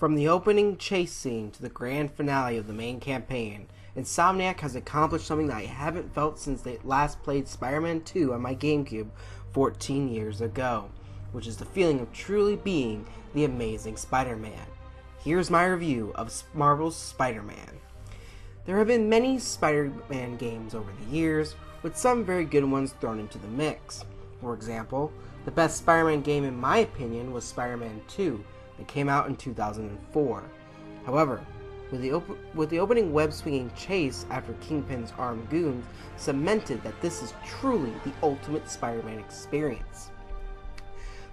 From the opening chase scene to the grand finale of the main campaign, Insomniac has accomplished something that I haven't felt since they last played Spider-Man 2 on my GameCube 14 years ago, which is the feeling of truly being the Amazing Spider-Man. Here's my review of Marvel's Spider-Man. There have been many Spider-Man games over the years, with some very good ones thrown into the mix. For example, the best Spider-Man game in my opinion was Spider-Man 2, that came out in 2004. However, with the opening web-swinging chase after Kingpin's armed goons cemented that this is truly the ultimate Spider-Man experience.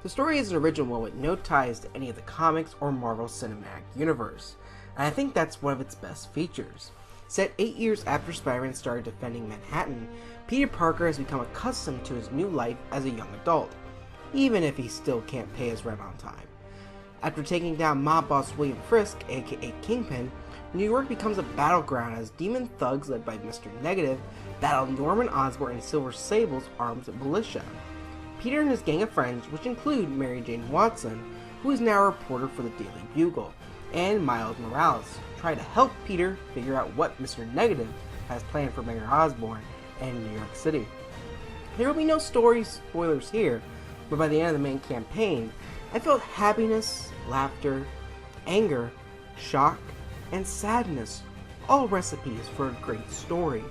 The story is an original one with no ties to any of the comics or Marvel Cinematic Universe, and I think that's one of its best features. Set 8 years after Spider-Man started defending Manhattan, Peter Parker has become accustomed to his new life as a young adult, even if he still can't pay his rent on time. After taking down mob boss William Frisk, aka Kingpin, New York becomes a battleground as demon thugs led by Mr. Negative battle Norman Osborn and Silver Sable's armed militia. Peter and his gang of friends, which include Mary Jane Watson, who is now a reporter for the Daily Bugle, and Miles Morales, try to help Peter figure out what Mr. Negative has planned for Mayor Osborn and New York City. There will be no story spoilers here, but by the end of the main campaign, I felt happiness, laughter, anger, shock, and sadness, all recipes for a great story.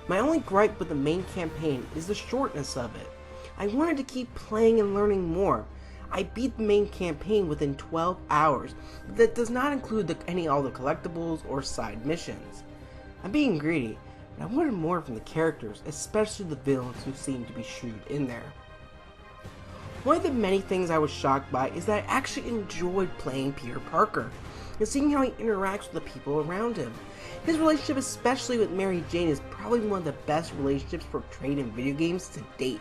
My only gripe with the main campaign is the shortness of it. I wanted to keep playing and learning more. I beat the main campaign within 12 hours, but that does not include all the collectibles or side missions. I'm being greedy, but I wanted more from the characters, especially the villains who seem to be shooed in there. One of the many things I was shocked by is that I actually enjoyed playing Peter Parker and seeing how he interacts with the people around him. His relationship, especially with Mary Jane, is probably one of the best relationships portrayed in video games to date,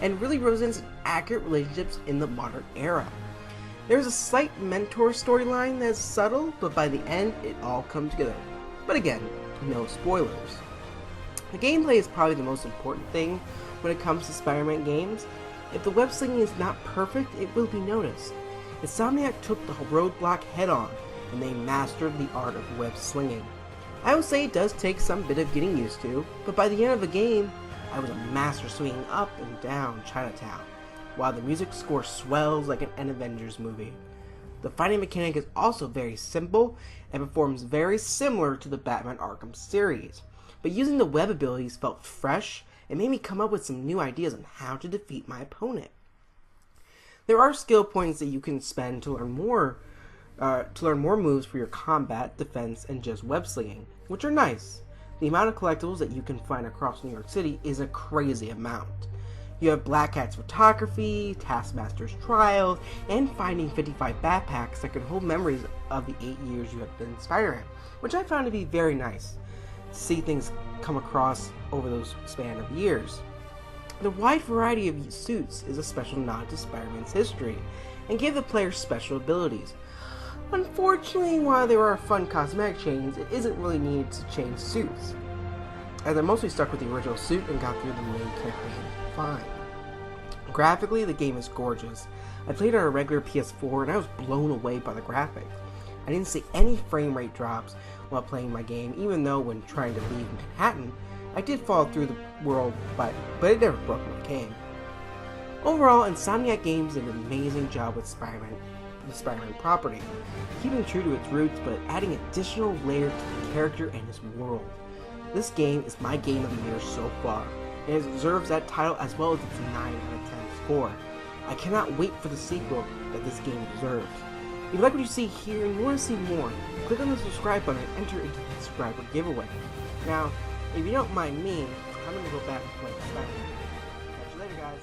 and really represents accurate relationships in the modern era. There's a slight mentor storyline that's subtle, but by the end it all comes together. But again, no spoilers. The gameplay is probably the most important thing when it comes to Spider-Man games. If the web slinging is not perfect, it will be noticed. Insomniac took the roadblock head on, and they mastered the art of web slinging. I will say it does take some bit of getting used to, but by the end of the game, I was a master swinging up and down Chinatown, while the music score swells like an Avengers movie. The fighting mechanic is also very simple, and performs very similar to the Batman Arkham series, but using the web abilities felt fresh. It made me come up with some new ideas on how to defeat my opponent. There are skill points that you can spend to learn more moves for your combat, defense, and just web slinging, which are nice. The amount of collectibles that you can find across New York City is a crazy amount. You have Black Cat's photography, Taskmaster's trials, and finding 55 backpacks that can hold memories of the 8 years you have been Spider-Man, which I found to be very nice to see things come across over those span of years. The wide variety of suits is a special nod to Spider-Man's history, and gave the player special abilities. Unfortunately, while there are fun cosmetic changes, it isn't really needed to change suits, as I mostly stuck with the original suit and got through the main campaign fine. Graphically, the game is gorgeous. I played on a regular PS4 and I was blown away by the graphics. I didn't see any frame rate drops while playing my game, even though when trying to leave Manhattan, I did fall through the world, but it never broke my game. Overall, Insomniac Games did an amazing job with the Spider-Man property, keeping true to its roots but adding additional layers to the character and his world. This game is my game of the year so far, and it deserves that title as well as its 9 out of 10 score. I cannot wait for the sequel that this game deserves. If you like what you see here and you want to see more, click on the subscribe button and enter into the subscriber giveaway. Now, if you don't mind me, I'm going to go back and play Spider-Man. Catch you later, guys.